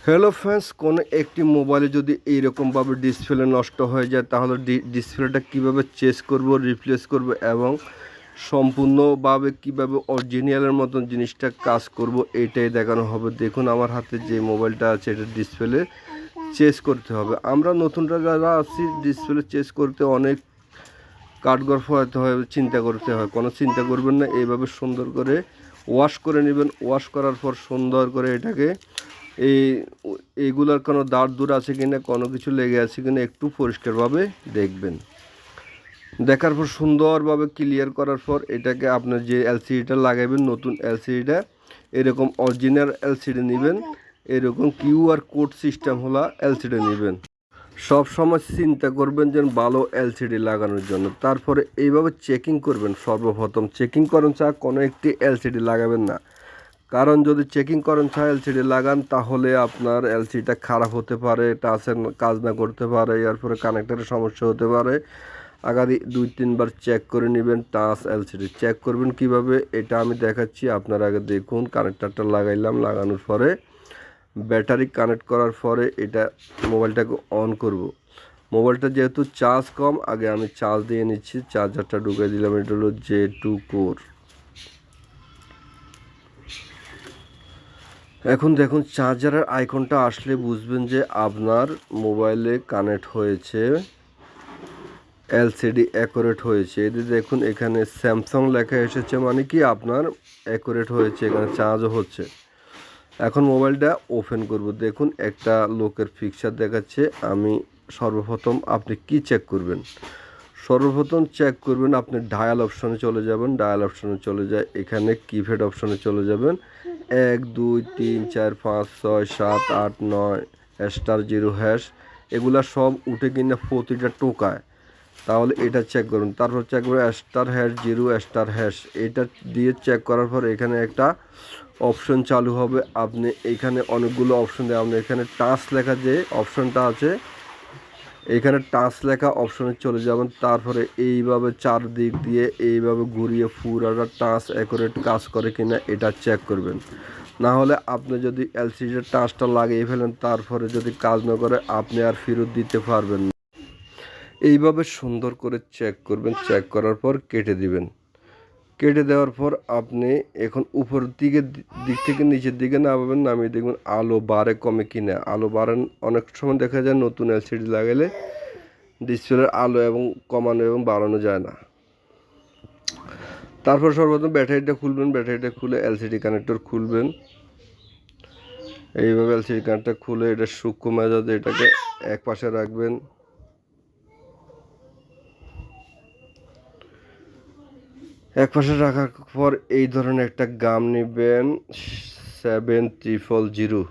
Hello friends, কোনো একটি মোবাইলে যদি এইরকমভাবে ডিসপ্লে নষ্ট হয়ে যায় তাহলে ডিসপ্লেটা কীভাবে চেঞ্জ করব, রিপ্লেস করব এবং সম্পূর্ণভাবে কীভাবে অরিজিনালের মতন জিনিসটা কাজ করব এইটাই দেখানো হবে। দেখুন আমার হাতে যে মোবাইলটা আছে এটা ডিসপ্লে চেঞ্জ করতে হবে। আমরা নতুনরা যারা আছি ডিসপ্লে চেঞ্জ করতে অনেক কাঠগড় পোহাতে হয়, চিন্তা করতে হয়। কোনো চিন্তা করবেন না, এইভাবে সুন্দর করে ওয়াশ করে নেবেন। ওয়াশ করার পর সুন্দর করে এটাকে এইগুলোর কোনো দাঁড় দূর আছে কিনা, কোনো কিছু লেগে আছে কিনা একটু পরিষ্কারভাবে দেখবেন। দেখার পর সুন্দরভাবে ক্লিয়ার করার পর এটাকে আপনার যে এলসিডিটা লাগাবেন, নতুন এলসিডিটা এরকম অরিজিনাল এলসিডি নেবেন, এরকম কিউআর কোড সিস্টেম হলো এলসিডি নেবেন। সব সময় চিন্তা করবেন যে ভালো এলসিডি লাগানোর জন্য। তারপরে এইভাবে চেকিং করবেন। সর্বপ্রথম চেকিং করেন ছাড়া কোনো একটি এলসিডি লাগাবেন না, কারণ যদি চেকিং করেন ছাড়া এলসিডি লাগান তাহলে আপনার এলসিডিটা খারাপ হতে পারে, টাচের কাজ না করতে পারে, এরপরে কানেক্টারের সমস্যা হতে পারে। আগামী 2-3 বার চেক করে নেবেন। টাচ এলসিডি চেক করবেন কিভাবে এটা আমি দেখাচ্ছি। আপনারা আগে দেখুন। কানেক্টারটা লাগাইলাম, লাগানোর পরে ব্যাটারি কানেক্ট করার পরে এটা মোবাইলটাকে অন করব। মোবাইলটা যেহেতু চার্জ কম, আগে আমি চার্জ দিয়ে নিচ্ছি। চার্জারটা ঢুকিয়ে দিলাম। এটা হলো J2 কোর। এখন দেখুন চার্জারের আইকনটা আসলে বুঝবেন যে আপনার মোবাইলে কানেক্ট হয়েছে, এলসিডি অ্যাকুরেট হয়েছে। এটি দেখুন এখানে স্যামসাং লেখা এসেছে, মানে কি আপনার অ্যাকুরেট হয়েছে, এখানে চার্জও হচ্ছে। এখন মোবাইলটা ওপেন করব। দেখুন একটা লোকের পিকচার দেখাচ্ছে। আমি সর্বপ্রথম আপনি কি চেক করবেন, সর্বপ্রথম চেক করবেন আপনি ডায়াল অপশনে চলে যাবেন। ডায়াল অপশনে চলে যায় এখানে কিপ্যাড অপশনে চলে যাবেন। 1 2 3 4 5 6 7 8 9 *0# এগুলা সব উঠে কিনা প্রতিটা টোকায়, তাহলে এটা চেক করুন। তারপর চেক করবেন *0* এটা দিয়ে চেক করার পর এখানে একটা অপশন চালু হবে। আপনি এখানে অনেকগুলো অপশন দেয়, আপনি এখানে টাচ লেখা যে অপশনটা আছে এইখানে টাচ লেখা অপশনে চলে যাবেন। তারপরে এইভাবে চারদিক দিয়ে এইভাবে ঘুরিয়ে পুরাটা টাচ অ্যাকুরেট কাজ করে কিনা এটা চেক করবেন। না হলে আপনি যদি এলসিডির টাচটা লাগিয়ে ফেলেন তারপরে যদি কাজ না করে আপনি আর ফেরত দিতে পারবেন না। এইভাবে সুন্দর করে চেক করবেন। চেক করার পর কেটে দিবেন। কেটে দেওয়ার পর আপনি এখন উপর দিক থেকে নিচের দিকে নামাবেন। নামিয়ে দেখবেন আলো বাড়ে কমে কিনা। আলো বাড়েন অনেক সময় দেখা যায় নতুন এলসিডি লাগালে ডিসপ্লের আলো এবং কমানো এবং বাড়ানো যায় না। তারপর সর্বপ্রথম ব্যাটারিটা খুলবেন। ব্যাটারিটা খুলে এলসিডি কানেক্টর খুলবেন। এইভাবে এলসিডি কানেক্টর খুলে এটা সূক্ষ্ম মেজাজে এটাকে এক পাশে রাখবেন। এক পাশে রাখার পর এই ধরনের একটা গাম নেবেন 7000,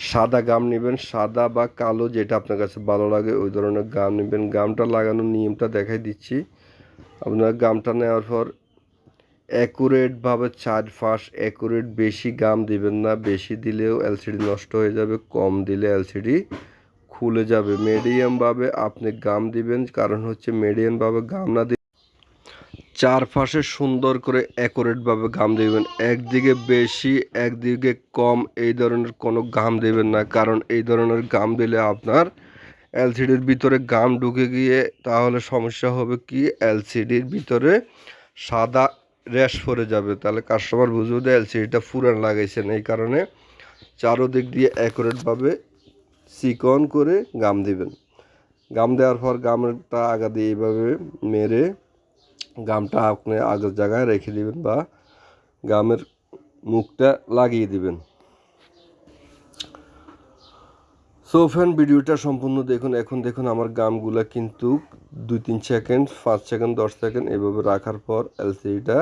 সাদা গাম নেবেন, সাদা বা কালো যেটা আপনার কাছে ভালো লাগে ওই ধরনের গাম নেবেন। গামটা লাগানোর নিয়মটা দেখাই দিচ্ছি। আপনার গামটা নেওয়ার পর অ্যাকুরেটভাবে 4 ফাঁস অ্যাকুরেট, বেশি গাম দিবেন না, বেশি দিলেও এলসিডি নষ্ট হয়ে যাবে, কম দিলে এলসিডি খুলে যাবে। মিডিয়ামভাবে আপনি গাম দিবেন, কারণ হচ্ছে মিডিয়ামভাবে গাম না দিলে 4 পাশে সুন্দর করে অ্যাকুরেটভাবে গাম দেবেন। একদিকে বেশি একদিকে কম এই ধরনের কোনো গাম দেবেন না, কারণ এই ধরনের গাম দিলে আপনার এলসিডির ভিতরে গাম ঢুকে গিয়ে তাহলে সমস্যা হবে কি এলসিডির ভিতরে সাদা র্যাশ পড়ে যাবে, তাহলে কাস্টমার বুঝবে যে এলসিডিটা পুরান লাগাইছেন। এই কারণে চারোদিক দিয়ে অ্যাকুরেটভাবে চিকন করে গাম দিবেন। গাম দেওয়ার পর গামটা আগা দিয়ে এইভাবে মেরে গামটা আপনি আগের জায়গায় রেখে দিবেন বা গামের মুখটা লাগিয়ে দিবেন। সো ফ্রেন্ড ভিডিওটা সম্পূর্ণ দেখুন। এখন দেখুন আমার গামগুলা কিন্তু 2-3 সেকেন্ড, 5 সেকেন্ড, 10 সেকেন্ড এভাবে রাখার পর এলসিডিটা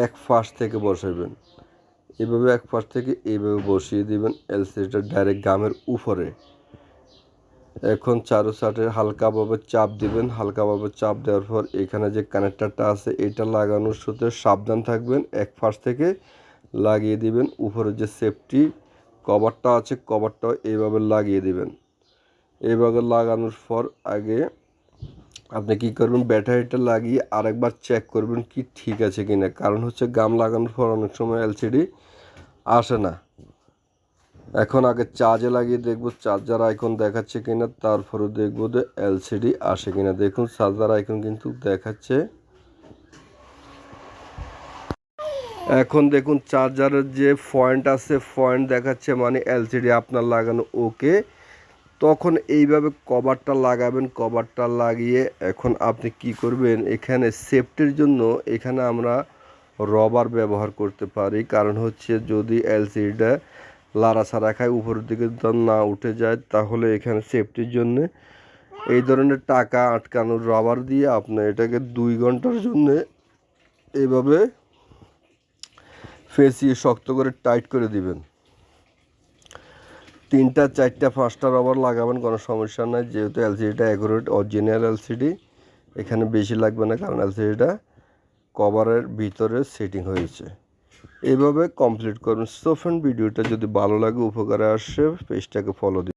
এক পাশ থেকে বসাবেন। এভাবে এক পাশ থেকে এইভাবে বসিয়ে দিবেন এলসিডিটা ডাইরেক্ট গামের উপরে। এখন চারো সাইডে হালকাভাবে চাপ দিবেন। হালকাভাবে চাপ দেওয়ার পর এখানে যে কানেক্টারটা আছে এটা লাগানোর সাথে সাবধান থাকবেন। এক পাশ থেকে লাগিয়ে দিবেন। উপরে যে সেফটি কভারটা আছে কভারটাও এইভাবে লাগিয়ে দিবেন। এইভাবে লাগানোর পর আগে আপনি কী করবেন, ব্যাটারিটা লাগিয়ে আরেকবার চেক করবেন কি ঠিক আছে কি না, কারণ হচ্ছে গাম লাগানোর পর অনেক সময় এলসিডি আসে না। এখন আগে চার্জে লাগিয়ে দেখব চার্জার আইকন দেখাচ্ছে কিনা, তারপরে দেখব যে এলসিডি আসে কিনা। দেখুন চার্জার আইকন কিন্তু দেখাচ্ছে। এখন দেখুন চার্জারের যে পয়েন্ট আছে পয়েন্ট দেখাচ্ছে, মানে এলসিডি আপনার লাগানো ওকে। তখন এইভাবে কভারটা লাগাবেন, কভারটা লাগিয়ে এখন আপনি কি করবেন, এখানে সেফটির জন্য এখানে আমরা রবার ব্যবহার করতে পারি। কারণ হচ্ছে যদি এলসিডিটা লাড়াছাড়া খায় উপরের দিকে না উঠে যায়, তাহলে এখানে সেফটির জন্য এই ধরনের টাকা আটকানোর রবার দিয়ে আপনি এটাকে 2 ঘন্টার জন্যে এইভাবে ফেঁসিয়ে শক্ত করে টাইট করে দিবেন। 3টা 4টা 5টা রবার লাগাবেন, কোনো সমস্যা নাই, যেহেতু এলসিডিটা অ্যাকুরেট অরিজিনাল এলসিডি। এখানে বেশি লাগবে না, কারণ এলসিডিটা কভারের ভিতরে সেটিং হয়েছে। এইভাবে কমপ্লিট করুন। সো ফ্রেন্ড, ভিডিওটা যদি ভালো লাগে উপকারে আসে পেজটাকে ফলো দিন।